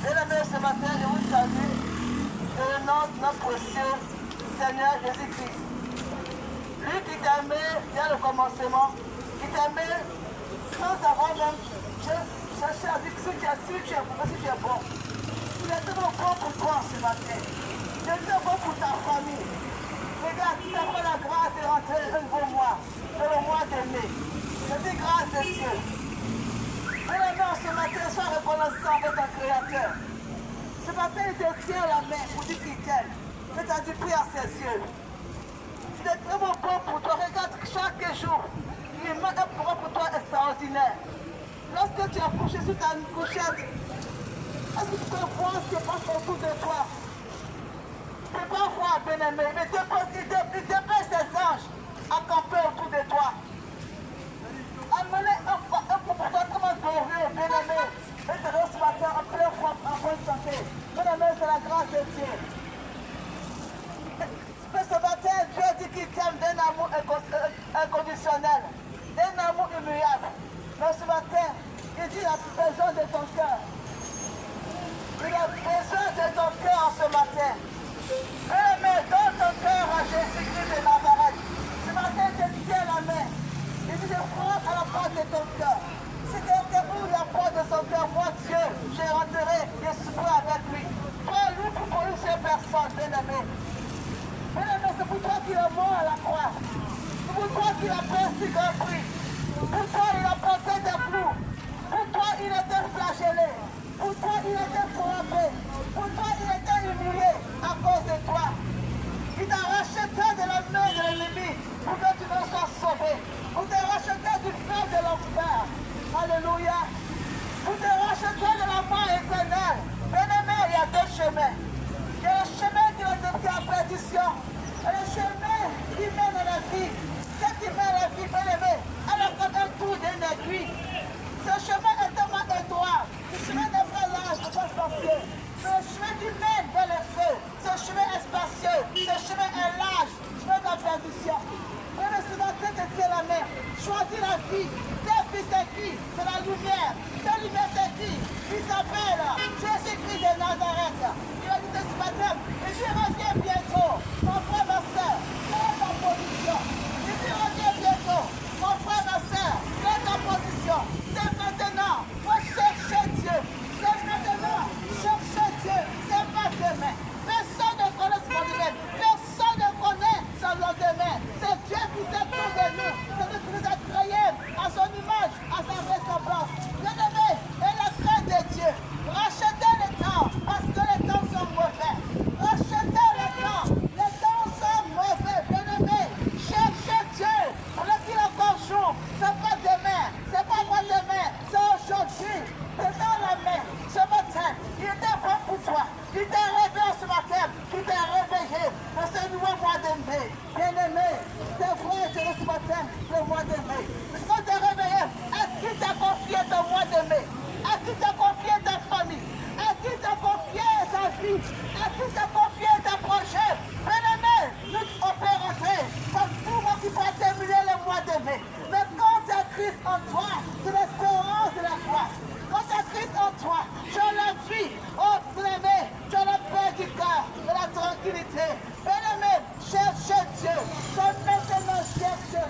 Bien-aimés, ce matin, je vous salue dans le nom de notre précieux Seigneur Jésus-Christ. Lui qui t'aimait dès le commencement, qui t'aimait sans avoir même cherché à dire que si tu es bon, si tu es bon. Il est tellement bon pour toi ce matin. Il est tellement bon pour ta famille. Regarde, tu as fait la grâce de rentrer dans le nouveau mois, dans le mois de mai. Je dis grâce de Dieu. Bien-aimés, ce matin, sois reconnaissant avec ton Créateur. Ce matin, il te tient la main pour dire qu'il t'aime. Que tu as du prix à ses yeux. Il est tellement bon pour toi. Regarde chaque jour. Il met un programme pour toi extraordinaire. Lorsque tu es couché sur ta couchette, est-ce que tu peux voir ce qui passe autour de toi? Tu ne peux pas voir, bien-aimé. Mais il dépêche ses anges à camper autour de toi. Amenez un comportement glorieux, bien-aimé. Et te ce matin en pleine forme, en bonne santé. Bien-aimé, c'est la grâce de Dieu. Mais ce matin, Dieu dit qu'il t'aime d'un amour inconditionnel, d'un amour immuable. Mais ce matin, il dit qu'il a besoin de ton cœur. Il a besoin de ton cœur ce matin. Bien-aimé, donne ton cœur à Jésus-Christ de Nazareth. Ce matin, je te tiens la main. Il dit, je frappe à la porte de ton cœur. Si quelqu'un ouvre la porte de son cœur, moi, Dieu, je rentrerai et souperai avec lui. Toi, lui, pour une seule personne, bien-aimé. Bien-aimé, c'est pour toi qu'il est mort à la croix. C'est pour toi qu'il a payé si grand prix. Pour toi, il a porté des clous. Pour toi, il était flagellé. Pour toi, il était frappé. Pour toi, il était humilié à cause de toi. Il t'a racheté de la main de l'ennemi pour que tu ne sois sauvé. Pour te racheter du feu de l'enfer. Alléluia. Pour te racheter de la mort éternelle. Bien-aimé, il y a deux chemins. Il y a le chemin qui est de la perdition. Et le chemin qui mène à la vie. Ce qui mène à la vie, bien-aimé, elle a comme un tour d'une aiguille. Ce chemin est tellement étroit. Ce chemin n'est pas large, il ne faut pas se passer. Ce chemin qui mène vers le feu. Ce chemin est spacieux. Ce chemin est large. Chemin de la perdition. Mais ce matin, te tiens la main. Choisis la vie. Tes fils, c'est qui? C'est la lumière. Ta lumière, c'est qui? Il s'appelle Jésus-Christ de Nazareth. Il a dit ce matin, et tu reviens bientôt. Mon frère, ma soeur, quelle est ta position? Et tu reviens bientôt. Mon frère, ma soeur, quelle est ta position? C'est maintenant. Moi, chercher Dieu. C'est maintenant. Chercher Dieu. C'est pas demain. Personne ne connaît son lendemain. Personne ne connaît son lendemain. C'est Dieu qui sait tout de nous. C'est lui qui nous a créés à son image, à sa ressemblance. Bien-aimé, et la crainte de Dieu. Rachetez le temps, parce que les temps sont mauvais. Rachetez le temps. Les temps sont mauvais. Bien-aimé, cherchez Dieu. Pour qu'il est encore jour. C'est pas demain. C'est pas moi demain. C'est aujourd'hui. C'est dans la main. Ce matin, il était bon pour toi. Il t'a réveillé ce matin. Il t'a réveillé dans ce nouveau mois de mai. Bien-aimé, c'est vrai, je ce matin, le mois de mai. Quand tu es réveillé, à qui t'a confié ton mois de mai? À qui t'a confié ta famille? À qui t'a confié ta vie? À qui t'a confié ta projet? Bien-aimé, nous on peut rentrer comme tout le monde qui va terminer le mois de mai. Mais quand tu as Christ en toi, c'est l'espérance de la foi. Quand tu as Christ en toi, tu as la vie. Oh, bien-aimé, tu as la paix du cœur, de la tranquillité. Bien-aimé, cherche Dieu. C'est maintenant cherche Dieu.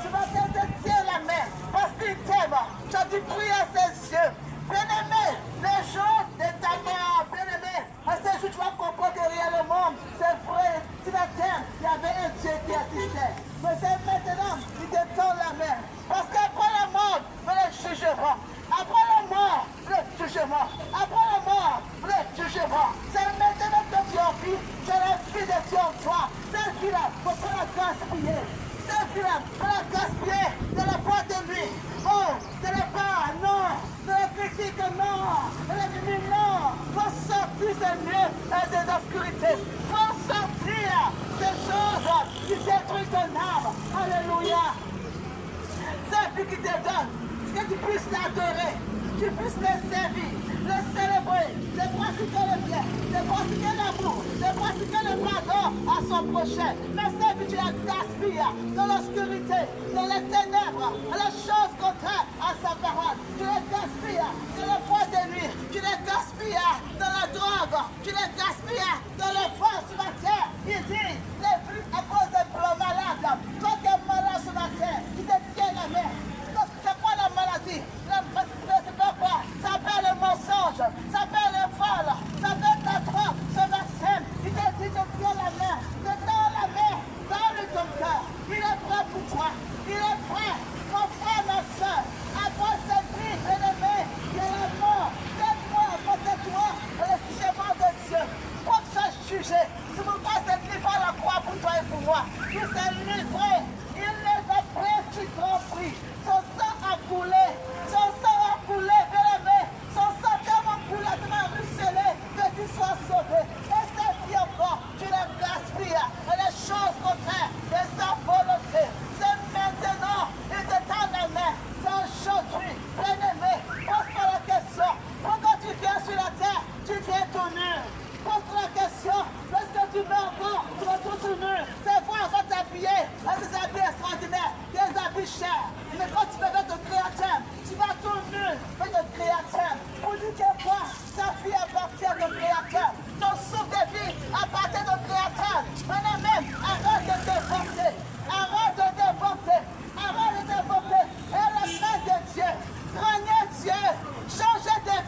Tu vas te tirer la main parce qu'il t'aime. Tu as du bruit à ses yeux. Bien-aimé, les jours de ta mort, bien-aimé, à ce jour tu vas comprendre que réellement, c'est vrai, sur la terre, il y avait un Dieu qui existait. Mais c'est maintenant, il te tend la main. Parce qu'après la mort, le jugement. Après la mort, le jugement. Après la mort, le jugement. C'est maintenant que tu as vie, c'est la vie de Dieu en toi. Cette vie-là, il ne faut pas la gaspiller. Cette vie-là, il faut la gaspiller de la boîte de nuit. Oh, ce n'est pas, non. De la critique, non. De la nuit, non. Il faut sortir ces lieux des obscurités. Il faut sortir ces choses qui détruisent ton âme. Alléluia. C'est lui qui te donne. Que tu puisses l'adorer, tu puisses le servir, le célébrer, de pratiquer le bien, de pratiquer l'amour, de pratiquer le pardon à son prochain. Mais c'est que tu la gaspilles dans l'obscurité, dans les ténèbres, à la chose contraire à sa parole. Tu la gaspilles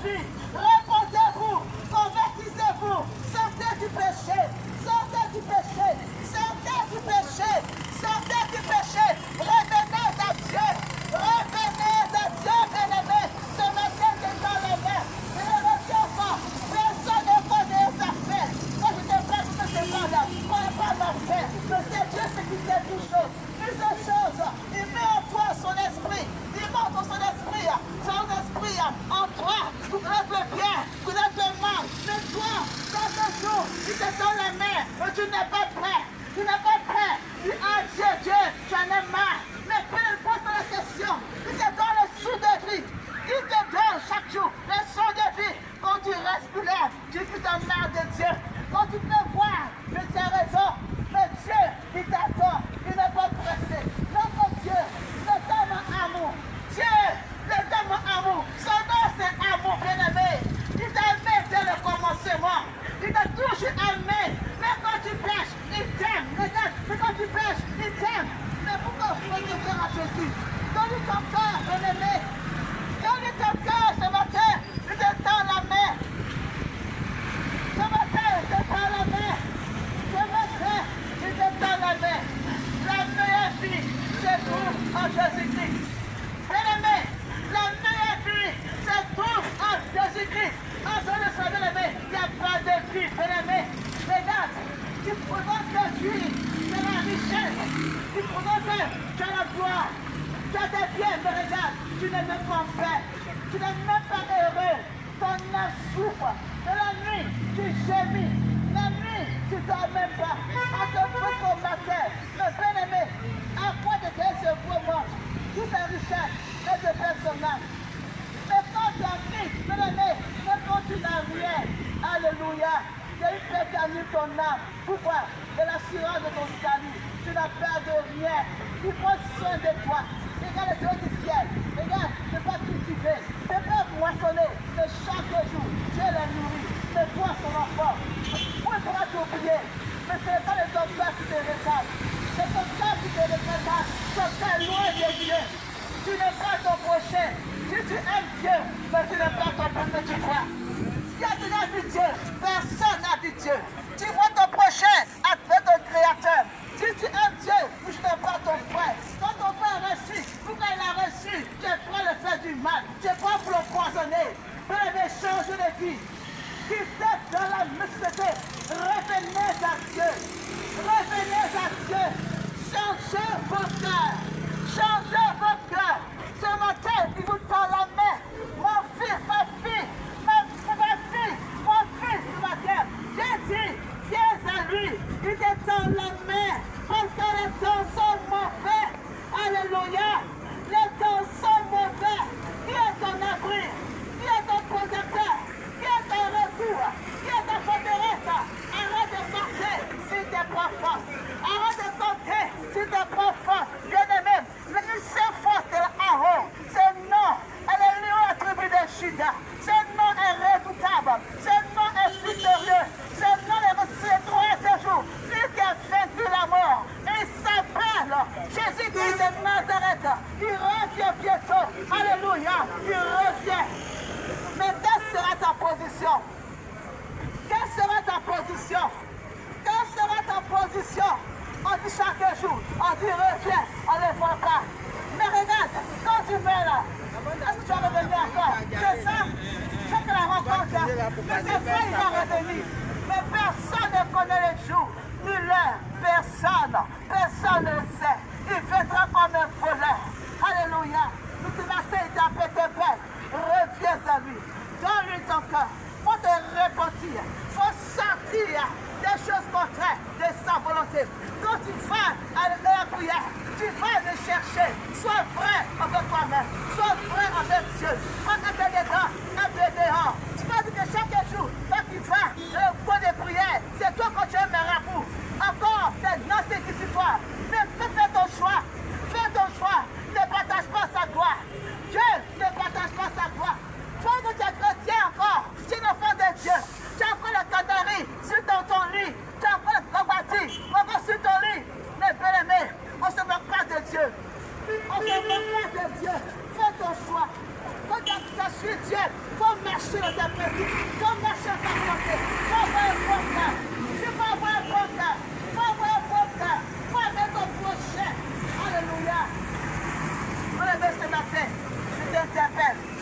vie. Répondez-vous, convertissez-vous, sortez du péché, sortez du péché, sortez du péché, sortez du péché. Revenez à Dieu, revenez à Dieu, bien-aimé. Ce matin, c'est dans les mains. Ne le retiens pas. Personne ne connaît sa fait. Moi, je te prie que ce soir là, on n'est pas ma fait. Mais c'est Dieu qui sait toutes choses. Toutes ces choses, il met en toi son esprit. Il montre son esprit en toi. Pour être bien, pour être mal. Mais toi, dans ce jour, il te donne la main. Mais tu n'es pas prêt. Tu n'es pas prêt. Tu as Dieu, j'en ai marre. Mais peu importe la question, il te donne le sou de vie. Il te donne chaque jour le son de vie. Quand tu respires, tu dis ta marre de Dieu. Quand tu peux voir, mais tu as raison. Mais Dieu, il t'attend. Il n'est pas pressé. Notre Dieu, le donne amour. Dieu, le donne amour. Son nom, c'est amour, bien-aimé. Il t'a aimé dès le commencement. Il t'a toujours aimé. Mais quand tu pêches, il t'aime. Regarde, mais quand tu pêches, il t'aime. Mais pourquoi tu veux te faire à Jésus? Donne-lui ton cœur, bien-aimé. Donne-lui ton cœur ce matin. Il te tend la main. Ce matin, il te tend la main. Ce matin, il te tend la main. La meilleure vie, c'est tout en Jésus-Christ. Bien-aimé, la meilleure vie, c'est tout en Jésus-Christ. En dehors de ça, bien-aimé, il n'y a pas de vie, bien-aimé. Regarde, tu présentes que tu as la richesse. Tu présentes que tu as la gloire. Tu as des biens, mais regarde, tu n'es même pas en paix. Tu n'es même pas heureux. Ton âme souffre. De la nuit, tu gémis. La nuit, tu ne dors même pas. À te pousser au matin. Mais bien-aimé, à quoi de faire ce beau monde? Toute la richesse est de personnage. Mais quand tu as Christ, bien-aimé, même quand tu n'as rien, alléluia, il y a une paix qui anime ton âme. Pourquoi? De l'assurance de ton salut. Tu n'as peur de rien. Il prend soin de toi. Regarde les yeux du ciel. Regarde, tu ne peux pas cultiver. Tu ne peux pas moissonner. Mais chaque jour, Dieu les nourrit. C'est toi son enfant. Où il pourra t'oublier? Mais ce n'est pas le docteur qui te regarde. C'est ton cœur qui te regarde. Ton cœur loin de Dieu. Tu n'aimes pas ton prochain. Si tu aimes Dieu, mais tu n'aimes pas ton prochain, tu crois. Qui a déjà vu Dieu? Personne n'a vu Dieu. Tu vois ton prochain avec ton Créateur. Si tu aimes Dieu, tu n'aimes pas ton frère. Quand ton frère a reçu, pourquoi il a reçu? Tu es prêt à le faire du mal. Tu es prêt pour le poisonner. Pour le changer de vie. Qui êtes dans la mixité, revenez à Dieu. Revenez à Dieu. Changez votre cœur. Changez votre cœur. Ce matin, il vous tend la main. Mon fils, ma fille, mon fils, ce matin, j'ai dit, viens à lui. Il te tend la main. Parce que les temps sont mauvais. Alléluia. Les temps sont mauvais. Qui est ton abri? Qui est ton protecteur? Qui est ton recours? Qui est ta forteresse? Arrête de marcher si tu es pas force. Arrête de compter si tu es pas force. Bien-aimé, une seule force de l'Aaron, c'est non. Elle est liée à la tribu de Juda. Ce nom est redoutable. Ce nom est victorieux. Ce nom est reçu le troisième jour. Lui qui a vaincu la mort. Il s'appelle Jésus-Christ de Nazareth. Il revient bientôt. Alléluia. Il revient. Mais quelle sera ta position? Quelle sera ta position? Quelle sera ta position? On dit chaque jour, on dit reviens, on ne le voit pas. Mais regarde, quand tu mets là, est-ce que tu vas revenir encore? C'est ça? C'est que la rencontre là. Mais c'est vrai, il va revenir. Mais personne ne connaît le jour, ni l'heure. Personne ne le sait. Il viendra comme un voleur. Alléluia. Nous te matin, il t'a fait tes belles. Reviens à lui. Donne-lui ton cœur. Il faut te repentir. Il faut sortir des choses contraires de sa volonté. Quand tu vas à la prière, tu vas le chercher. Sois vrai avec toi-même. Sois vrai avec Dieu. Quand tu es dedans, un peu dehors. Tu vas dire que chaque jour, quand tu vas au coin de prière, c'est toi quand tu es marabout. Encore, c'est dans cette histoire. Mais fais ton choix. Fais ton choix. Ne partage pas sa gloire. spirituel. Il faut marcher dans ta pratique. Il faut marcher dans ta volonté. Il faut avoir un contrat. Il faut avoir un contrat. Il faut avoir un contrat. Il faut aimer ton prochain. Alléluia. On est ce matin. Je t'interpelle.